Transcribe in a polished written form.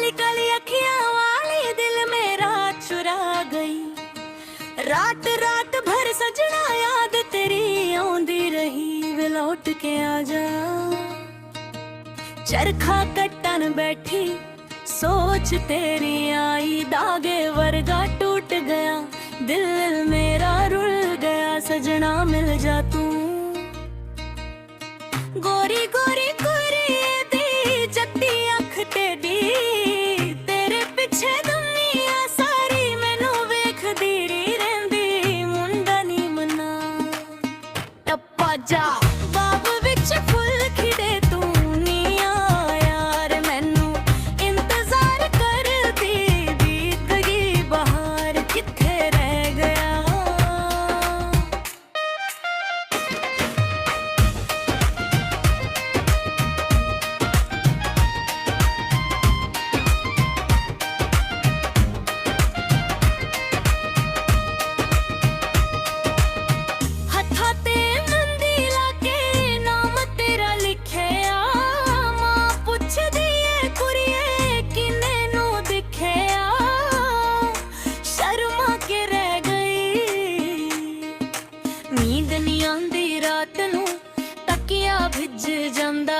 काली काली अखियां वाली दिल मेरा चुरा गई। रात रात भर सजना याद तेरी आउंदी रही, वे लौट के आजा। चरखा कट्टन बैठी सोच तेरी आई, धागे वर्गा टूट गया दिल मेरा रुल गया। सजना मिल जा तू, गोरी गोरी कुरिए दी जद्दी अख तेरी, तेरे पिछे दुनिया सारी मैनू वेखदी रहिंदी। मुंडा नी मना टप्पा जा बाब विच फुल खिड़े, तू नी आया रे मैनू इंतजार करदी। बीत गई बहार किथे रह गया। नींद नहीं आंदी रात नू, तकिया भिज जांदा